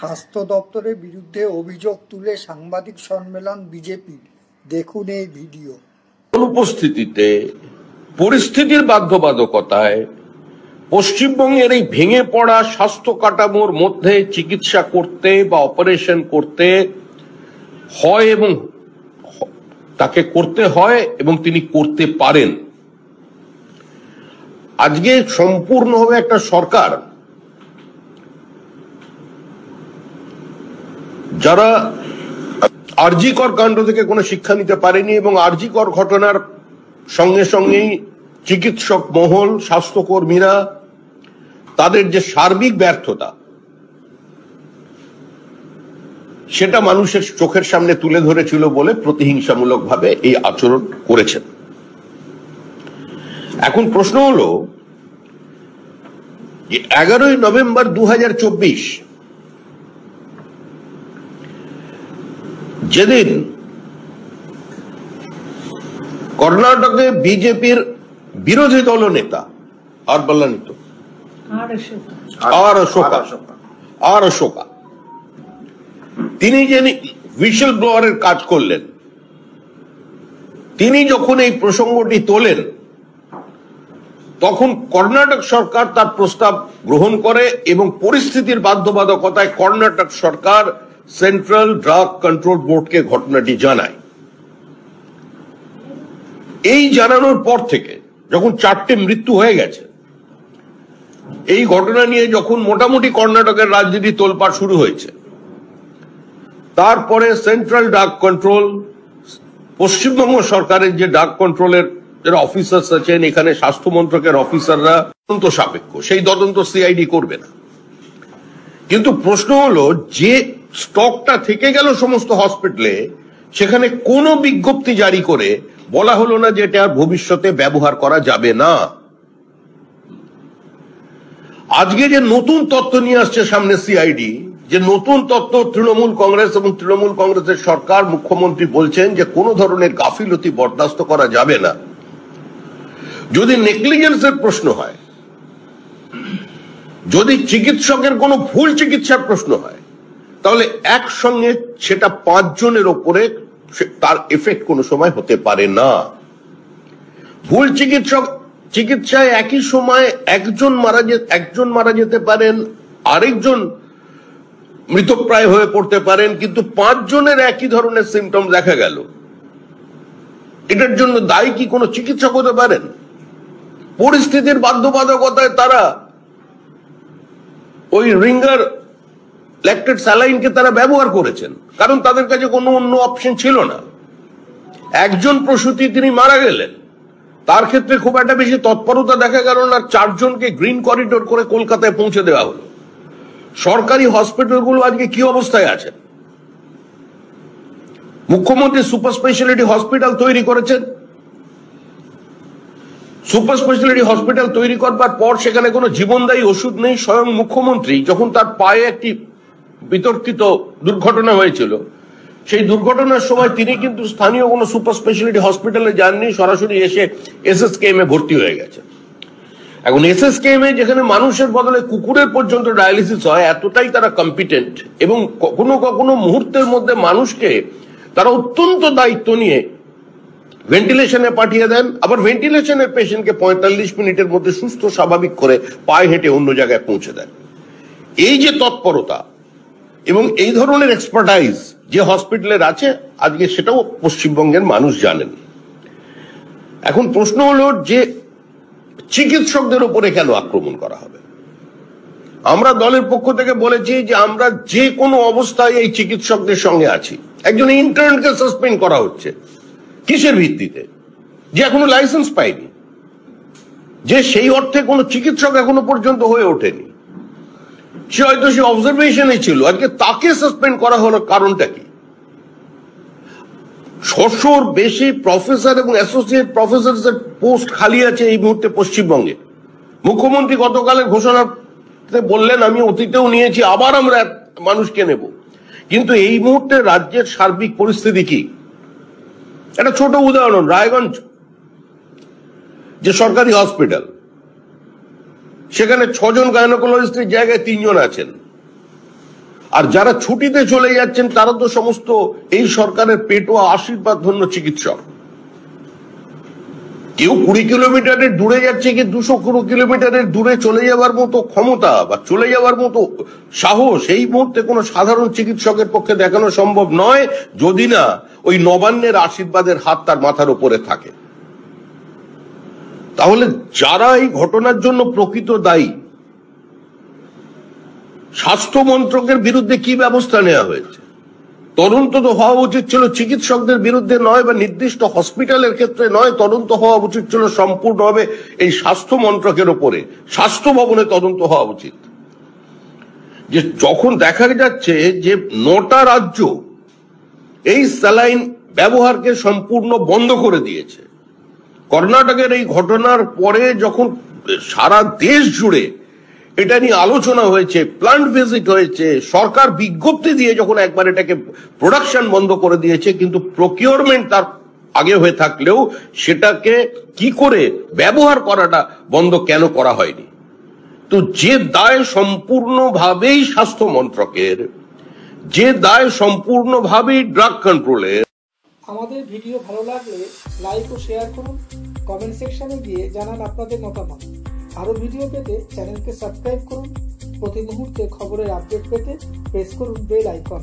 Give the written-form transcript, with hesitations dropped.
স্বাস্থ্য দপ্তরের বিরুদ্ধে অভিযোগ তুলে সাংবাদিক সম্মেলন বিজেপির, দেখুন এই ভিডিও। অনুপস্থিতিতে পরিস্থিতির বাধ্যবাধকতায় পশ্চিমবঙ্গের এই ভেঙে পড়া স্বাস্থ্য কাঠামোর মধ্যে চিকিৎসা করতে বা অপারেশন করতে হয় এবং তাকে করতে হয় এবং তিনি করতে পারেন। আজকে সম্পূর্ণভাবে একটা সরকার যারা আরজিকর কাণ্ড থেকে কোনো শিক্ষা নিতে পারেনি এবং আরজিকর ঘটনার সঙ্গে সঙ্গেই চিকিৎসক মহল, স্বাস্থ্যকর্মীরা তাদের যে সার্বিক ব্যর্থতা সেটা মানুষের চোখের সামনে তুলে ধরেছিল বলে প্রতিহিংসামূলকভাবে এই আচরণ করেছেন। এখন প্রশ্ন হলো যে 11ই নভেম্বর 2024 যেদিন কর্ণাটকে বিজেপির বিরোধী দল নেতা আর অশোকা তিনি যে হুইসেল ব্লোয়ারের কাজ করলেন, তিনি যখন এই প্রসঙ্গটি তোলেন তখন কর্ণাটক সরকার তার প্রস্তাব গ্রহণ করে এবং পরিস্থিতির বাধ্যবাধকতায় কর্ণাটক সরকার সেন্ট্রাল ড্রাগ কন্ট্রোল বোর্ডকে ঘটনাটি জানায়। এই জানানোর পর থেকে যখন 4টে মৃত্যু হয়ে গেছে, এই ঘটনা নিয়ে যখন মোটামুটি কর্ণাটকের রাজনীতি তোলপাড় শুরু হয়েছে, তারপরে সেন্ট্রাল ড্রাগ কন্ট্রোল, পশ্চিমবঙ্গ সরকারের যে ড্রাগ কন্ট্রোলের যারা অফিসার্স আছেন, এখানে স্বাস্থ্য মন্ত্রকের অফিসাররা তদন্ত সাপেক্ষ, সেই তদন্ত সিআইডি করবে না। কিন্তু প্রশ্ন হলো যে স্টকটা থেকে গেল সমস্ত হসপিটালে, সেখানে কোনো বিজ্ঞপ্তি জারি করে বলা হলো না যে এটা ভবিষ্যতে ব্যবহার করা যাবে না। আজকে যে নতুন তথ্য নিয়ে আসছে সামনে সিআইডি, যে নতুন তথ্য তৃণমূল কংগ্রেস এবং তৃণমূল কংগ্রেসের সরকার, মুখ্যমন্ত্রী বলছেন যে কোনো ধরনের গাফিলতি বরদাস্ত করা যাবে না। যদি নেগলিজেন্সের প্রশ্ন হয়, যদি চিকিৎসকের কোনো ভুল চিকিৎসার প্রশ্ন হয়, তাহলে একসঙ্গে সেটা 5 জনের ওপরে তার এফেক্ট কোনো সময় হতে পারে না। ভুল চিকিৎসায় একই সময় একজন মারা যেতে পারেন, আরেকজন মৃতপ্রায় হয়ে পড়তে পারেন, কিন্তু 5 জনের একই ধরনের সিমটম দেখা গেল। এটার জন্য দায়ী কি কোনো চিকিৎসক হতে পারেন? পরিস্থিতির বাধ্যবাধকতায় তারা ওই রিঙ্গার ল্যাকটেড স্যালাইনকে তারা ব্যবহার করেছেন, কারণ তাদের কাছে কোনো অন্য অপশন ছিল না। একজন প্রসূতি তিনি মারা গেলেন, তার ক্ষেত্রে খুব একটা বেশি তৎপরতা দেখা গেল না, 4 জনকে গ্রিন করিডোর করে কলকাতায় পৌঁছে দেওয়া হলো। সরকারি হসপিটালগুলো আজকে কি অবস্থায় আছে? মুখ্যমন্ত্রী সুপার স্পেশালিটি হসপিটাল তৈরি করেছেন। সুপার স্পেশালিটি হসপিটাল তৈরি করবার পর সেখানে কোনো জীবনদায়ী ওষুধ নেই। স্বয়ং মুখ্যমন্ত্রী যখন তার পায়ে একটি বিতর্কিত দুর্ঘটনা হয়েছিল, সেই দুর্ঘটনার সময় তিনি কিন্তু স্থানীয় কোনো সুপার স্পেশালিটি হসপিটালে যাননি, সরাসরি এসে এসএসকেএম এ ভর্তি হয়ে গেছে। এখন এসএসকেএম এ যেখানে মানুষের বদলে কুকুরের পর্যন্ত ডায়ালিসিস হয়, এতটাই তারা কম্পিটেন্ট এবং কখনো কখনো মুহূর্তের মধ্যে মানুষকে তারা অত্যন্ত দায়িত্ব নিয়ে ভেন্টিলেশনে পাঠিয়ে দেন, আবার ভেন্টিলেশনের পেশেন্টকে 45 মিনিটের মধ্যে সুস্থ স্বাভাবিক করে পায়ে হেঁটে অন্য জায়গায় পৌঁছে দেন। এই যে তৎপরতা এবং এই ধরনের এক্সপার্টাইজ যে হসপিটালের আছে, আজকে সেটাও পশ্চিমবঙ্গের মানুষ জানেন। এখন প্রশ্ন হলো যে চিকিৎসকদের উপরে কেন আক্রমণ করা হবে? আমরা দলের পক্ষ থেকে বলেছি যে আমরা যে কোনো অবস্থায় এই চিকিৎসকদের সঙ্গে আছি। একজন ইন্টার্নকে সাসপেন্ড করা হচ্ছে কিসের ভিত্তিতে? যে এখনো লাইসেন্স পায়নি, যে সেই অর্থে কোনো চিকিৎসক এখনো পর্যন্ত হয়ে ওঠেনি, সে হয়তো সে অবজারভেশনে ছিল, আজকে তাকে সাসপেন্ড করা হলো। কারণটা কি? 600-র বেশি প্রফেসর এবং অ্যাসোসিয়েট প্রফেসরের পোস্ট খালি আছে এই মুহূর্তে পশ্চিমবঙ্গে। মুখ্যমন্ত্রী গতকালের ঘোষণাতে বললেন, আমি অতীতেও নিয়েছি, আবার আমরা মানুষকে নেব। কিন্তু এই মুহূর্তে রাজ্যের সার্বিক পরিস্থিতি কি? একটা ছোট উদাহরণ, রায়গঞ্জ যে সরকারি হসপিটাল, সেখানে 6 জন গাইনোকোলজিস্টের জায়গায় 3 জন আছেন। আর যারা ছুটিতে চলে যাচ্ছেন তারা তো সমস্ত এই সরকারের পেটোয়া আশীর্বাদ ধন্য চিকিৎসক। কেউ 20 কিলোমিটারের দূরে যাচ্ছে, কি 200 কিলোমিটারের দূরে চলে যাওয়ার মতো ক্ষমতা বা চলে যাওয়ার মতো সাহস এই মুহূর্তে কোনো সাধারণ চিকিৎসকের পক্ষে দেখানো সম্ভব নয়, যদি না ওই নবান্নের আশীর্বাদের হাত তার মাথার উপরে থাকে। তাহলে যারা এই ঘটনার জন্য প্রকৃত দায়ী, স্বাস্থ্য মন্ত্রকের বিরুদ্ধে কি ব্যবস্থা নেওয়া হয়েছে? তদন্ত তো হওয়া উচিত ছিল চিকিৎসকদের বিরুদ্ধে নয়, বা নির্দিষ্ট হসপিটালের ক্ষেত্রে নয়, তদন্ত হওয়া উচিত ছিল সম্পূর্ণভাবে এই স্বাস্থ্য মন্ত্রকের উপরে, স্বাস্থ্য ভবনে তদন্ত হওয়া উচিত। যে যখন দেখা যাচ্ছে যে 9টা রাজ্য এই স্যালাইন ব্যবহারকে সম্পূর্ণ বন্ধ করে দিয়েছে, কর্ণাটকের এই ঘটনার পরে যখন সারা দেশ জুড়ে এটা নিয়ে আলোচনা হয়েছে, প্ল্যান্ট ভিজিট হয়েছে, সরকার বিজ্ঞপ্তি দিয়ে যখন একবার এটাকে প্রোডাকশন বন্ধ করে দিয়েছে, কিন্তু প্রকিউরমেন্ট তার আগে হয়ে থাকলেও সেটাকে কি করে ব্যবহার করাটা বন্ধ কেন করা হয়নি? তো যে দায় সম্পূর্ণভাবেই স্বাস্থ্য মন্ত্রকের, যে দায় সম্পূর্ণভাবেই ড্রাগ কন্ট্রোলের। আমাদের ভিডিও ভালো লাগলে লাইক ও শেয়ার করুন, কমেন্ট সেকশনে গিয়ে জানান আপনাদের মতামত। আরো ভিডিও পেতে চ্যানেলকে সাবস্ক্রাইব করুন। প্রতি মুহূর্তে খবরের আপডেট পেতে প্রেস করুন বেল আইকন।